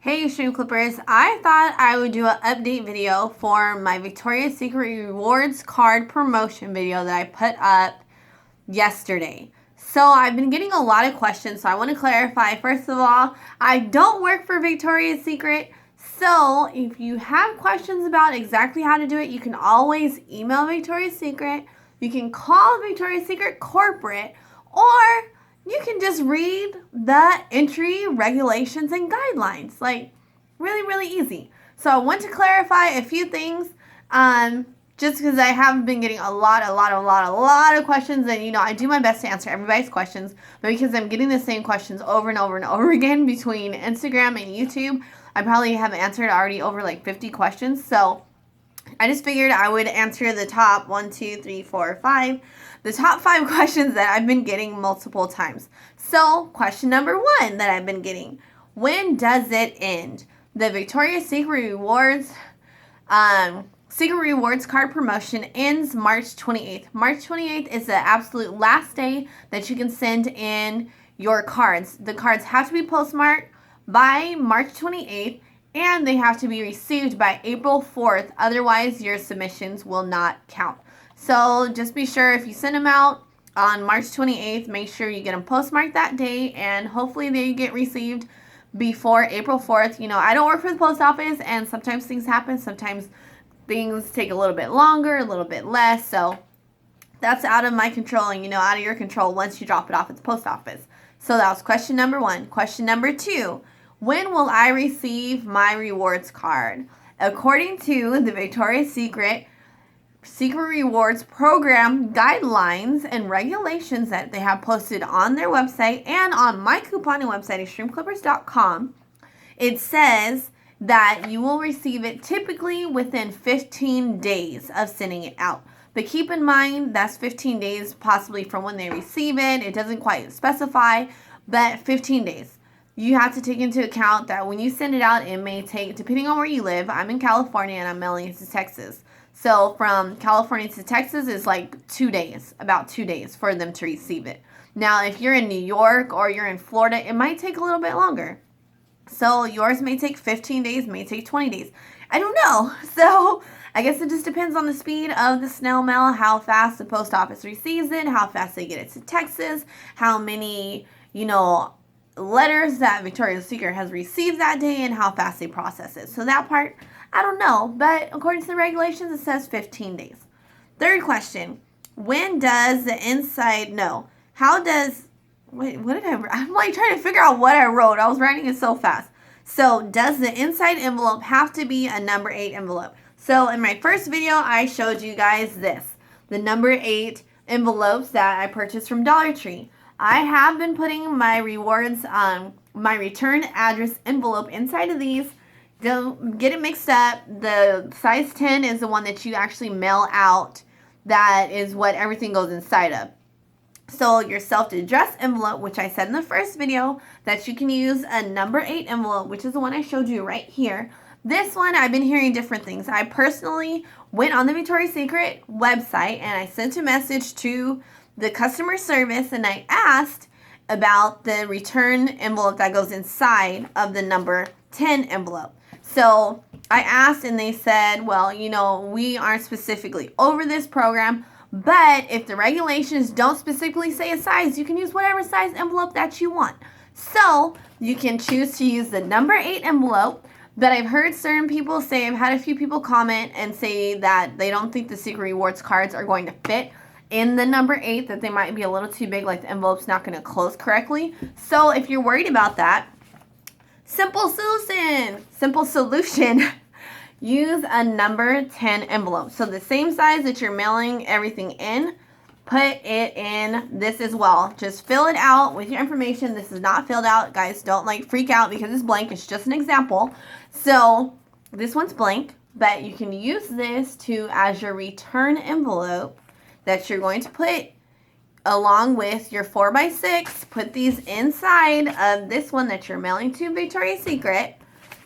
Hey Stream Clippers, I thought I would do an update video for my Victoria's Secret Rewards card promotion video that I put up yesterday. So I've been getting a lot of questions, so I want to clarify. First of all, I don't work for Victoria's Secret, so if you have questions about exactly how to do it, you can always email Victoria's Secret, you can call Victoria's Secret corporate, or you can just read the entry regulations and guidelines. Like, really, really easy. So I want to clarify a few things. Just because I have been getting a lot of questions, and I do my best to answer everybody's questions, but because I'm getting the same questions over and over and over again between Instagram and YouTube, I probably have answered already over like 50 questions. So I just figured I would answer the top 1, 2, 3, 4, 5, the top 5 questions that I've been getting multiple times. So question number 1 that I've been getting: when does it end? The Victoria's Secret Rewards card promotion ends March 28th. March 28th is the absolute last day that you can send in your cards. The cards have to be postmarked by March 28th, and they have to be received by April 4th. Otherwise, your submissions will not count. So just be sure if you send them out on March 28th, make sure you get them postmarked that day, and hopefully they get received before April 4th. I don't work for the post office, and sometimes things happen. Sometimes things take a little bit longer, a little bit less. So that's out of my control and, out of your control once you drop it off at the post office. So that was question number 1. Question number 2: when will I receive my rewards card? According to the Victoria's Secret Rewards Program guidelines and regulations that they have posted on their website and on my couponing website, extremeclippers.com, it says that you will receive it typically within 15 days of sending it out. But keep in mind, that's 15 days possibly from when they receive it. It doesn't quite specify, but 15 days. You have to take into account that when you send it out, it may take, depending on where you live, I'm in California and I'm mailing it to Texas. So from California to Texas is like 2 days, about 2 days for them to receive it. Now, if you're in New York or you're in Florida, it might take a little bit longer. So yours may take 15 days, may take 20 days. I don't know. So I guess it just depends on the speed of the snail mail, how fast the post office receives it, how fast they get it to Texas, how many, letters that Victoria's Secret has received that day, and how fast they process it. So that part, I don't know. But according to the regulations, it says 15 days. Third question: when does the inside know? How does... Wait, what did I'm like trying to figure out what I wrote. I was writing it so fast. So, does the inside envelope have to be a number 8 envelope? So, in my first video, I showed you guys this. The number 8 envelopes that I purchased from Dollar Tree. I have been putting my rewards, my return address envelope inside of these. Don't get it mixed up. The size 10 is the one that you actually mail out. That is what everything goes inside of. So your self-addressed envelope, which I said in the first video, that you can use a number 8 envelope, which is the one I showed you right here. This one, I've been hearing different things. I personally went on the Victoria's Secret website and I sent a message to the customer service and I asked about the return envelope that goes inside of the number 10 envelope. So I asked and they said, well, we aren't specifically over this program, but if the regulations don't specifically say a size, you can use whatever size envelope that you want. So you can choose to use the number 8 envelope, but I've heard certain people say, I've had a few people comment and say that they don't think the Secret Rewards cards are going to fit in the number 8, that they might be a little too big, like the envelope's not going to close correctly. So if you're worried about that, simple solution. Use a number 10 envelope. So the same size that you're mailing everything in, put it in this as well. Just fill it out with your information. This is not filled out. Guys, don't freak out because it's blank. It's just an example. So this one's blank, but you can use this as your return envelope that you're going to put along with your 4x6. Put these inside of this one that you're mailing to Victoria's Secret.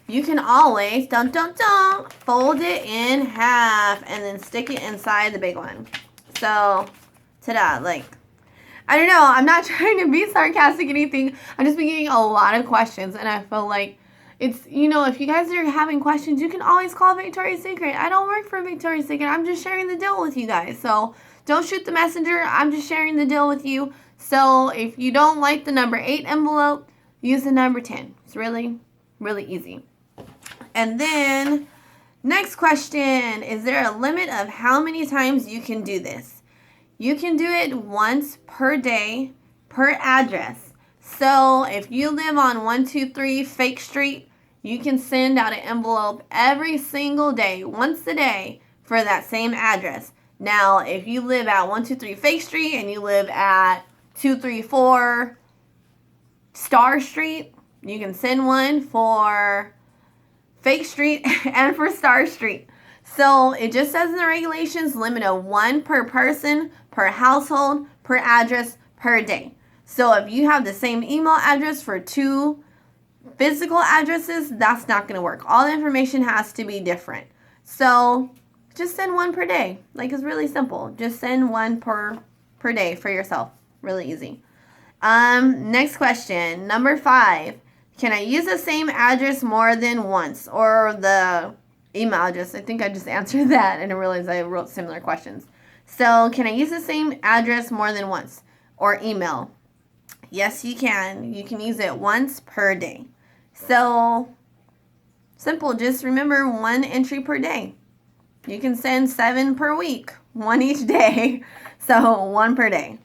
You can always, fold it in half and then stick it inside the big one. So, ta-da, I don't know. I'm not trying to be sarcastic or anything. I'm just been getting a lot of questions and I feel like It's, if you guys are having questions, you can always call Victoria's Secret. I don't work for Victoria's Secret. I'm just sharing the deal with you guys. So don't shoot the messenger. I'm just sharing the deal with you. So if you don't like the number 8 envelope, use the number 10. It's really, really easy. And then next question, is there a limit of how many times you can do this? You can do it once per day per address. So if you live on 123 Fake Street, you can send out an envelope every single day, once a day, for that same address. Now, if you live at 123 Fake Street and you live at 234 Star Street, you can send one for Fake Street and for Star Street. So it just says in the regulations, limit of 1 per person, per household, per address, per day. So if you have the same email address for 2 physical addresses, that's not going to work. All the information has to be different. So just send 1 per day. Like, it's really simple. Just send 1 per day for yourself. Really easy. Next question, number 5. Can I use the same address more than once? Or the email address. I think I just answered that and I realized I wrote similar questions. So can I use the same address more than once? Or email? Yes, you can. You can use it once per day. So simple. Just remember 1 entry per day. You can send 7 per week. 1 each day. So 1 per day.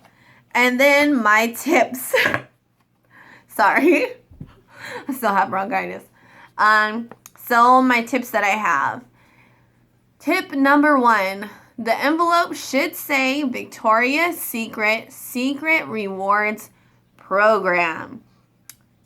And then my tips. Sorry. I still have bronchitis. So my tips that I have. Tip number 1. The envelope should say Victoria's Secret Rewards Program.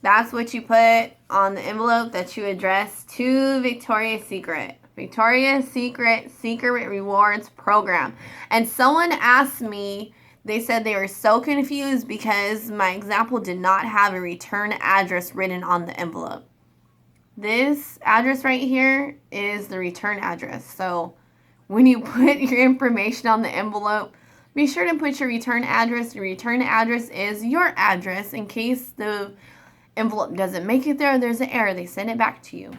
That's what you put on the envelope that you address to Victoria's Secret. Victoria's Secret Rewards Program. And someone asked me, they said they were so confused because my example did not have a return address written on the envelope. This address right here is the return address. So when you put your information on the envelope, be sure to put your return address. Your return address is your address. In case the envelope doesn't make it there, there's an error, they send it back to you.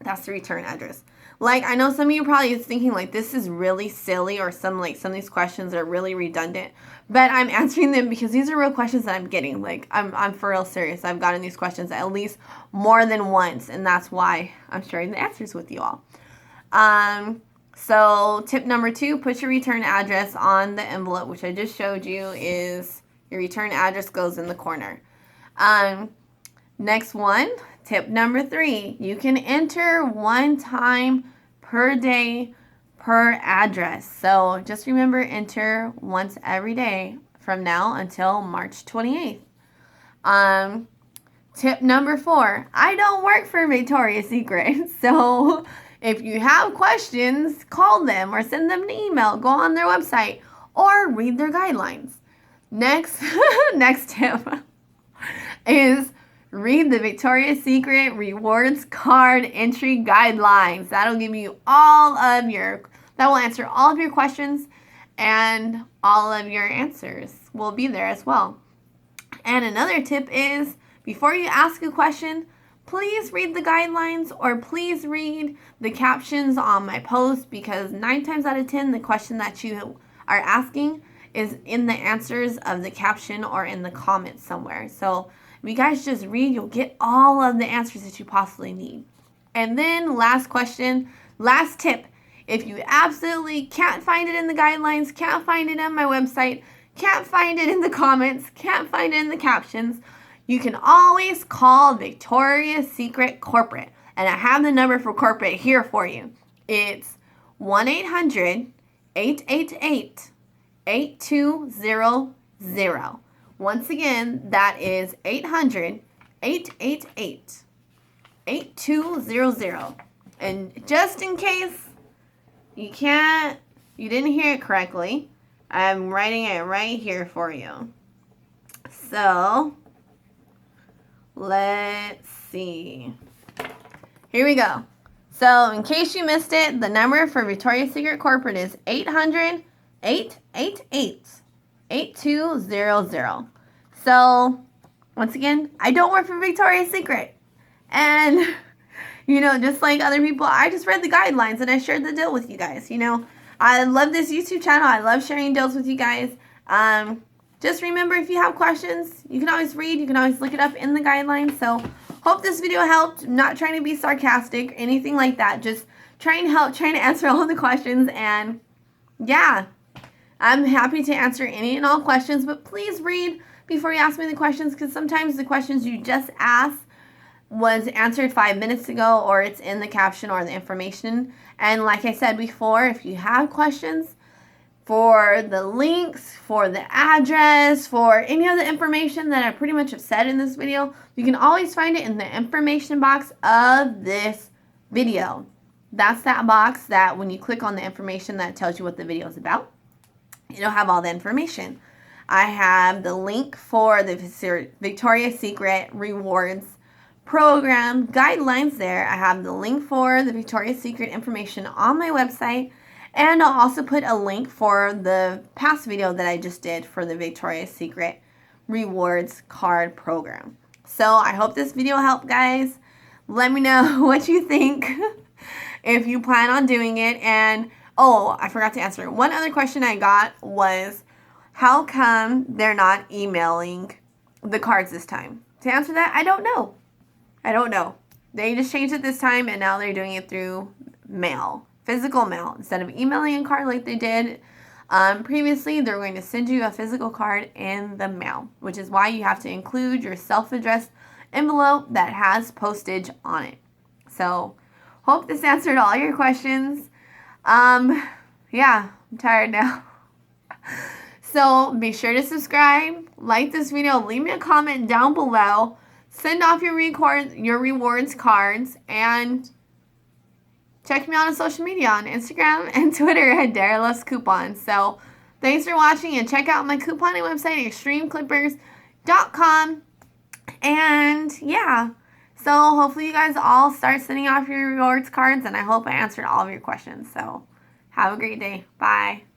That's the return address. Like, I know some of you probably is thinking like this is really silly, or some of these questions are really redundant, but I'm answering them because these are real questions that I'm getting. Like, I'm for real serious. I've gotten these questions at least more than once, and that's why I'm sharing the answers with you all. So tip number 2, put your return address on the envelope, which I just showed you is your return address goes in the corner. Next one, tip number 3, you can enter 1 time per day per address. So just remember, enter once every day from now until March 28th. Tip number 4, I don't work for Victoria's Secret. So if you have questions, call them or send them an email, go on their website or read their guidelines. Next tip is read the Victoria's Secret Rewards Card Entry Guidelines. That will answer all of your questions, and all of your answers will be there as well. And another tip is, before you ask a question, please read the guidelines or please read the captions on my post, because 9 times out of 10, the question that you are asking is in the answers of the caption or in the comments somewhere. So if you guys just read, you'll get all of the answers that you possibly need. And then last tip, if you absolutely can't find it in the guidelines, can't find it on my website, can't find it in the comments, can't find it in the captions, you can always call Victoria's Secret Corporate. And I have the number for corporate here for you. It's 1-800-888-8200. Once again, that is 800-888-8200. And just in case you didn't hear it correctly, I'm writing it right here for you. So, let's see. Here we go. So, in case you missed it, the number for Victoria's Secret Corporate is 800-888-8200. So, once again, I don't work for Victoria's Secret. And You know, just like other people, I just read the guidelines and I shared the deal with you guys. You know, I love this YouTube channel. I love sharing deals with you guys. Just remember, if you have questions, you can always read. You can always look it up in the guidelines. So, hope this video helped. I'm not trying to be sarcastic or anything like that. Just trying to answer all of the questions. And yeah, I'm happy to answer any and all questions. But please read before you ask me the questions, because sometimes the questions you just asked was answered 5 minutes ago, or it's in the caption or the information. And like I said before, if you have questions for the links, for the address, for any of the information that I pretty much have said in this video, you can always find it in the information box of this video. That's that box that when you click on the information that tells you what the video is about, it'll have all the information. I have the link for the Victoria's Secret Rewards program guidelines there. I have the link for the Victoria's Secret information on my website. And I'll also put a link for the past video that I just did for the Victoria's Secret Rewards card program. So I hope this video helped, guys. Let me know what you think if you plan on doing it. And, oh, I forgot to answer. One other question I got was, how come they're not emailing the cards this time? To answer that, I don't know. I don't know. They just changed it this time, and now they're doing it through mail. Physical mail. Instead of emailing a card like they did previously, they're going to send you a physical card in the mail, which is why you have to include your self-addressed envelope that has postage on it. So, hope this answered all your questions. Yeah, I'm tired now. So, be sure to subscribe, like this video, leave me a comment down below, send off your rewards cards, and check me out on social media on Instagram and Twitter at Dara Loves Coupons. So, thanks for watching, and check out my couponing website, extremeclippers.com. And yeah, so hopefully you guys all start sending off your rewards cards, and I hope I answered all of your questions. So, have a great day. Bye.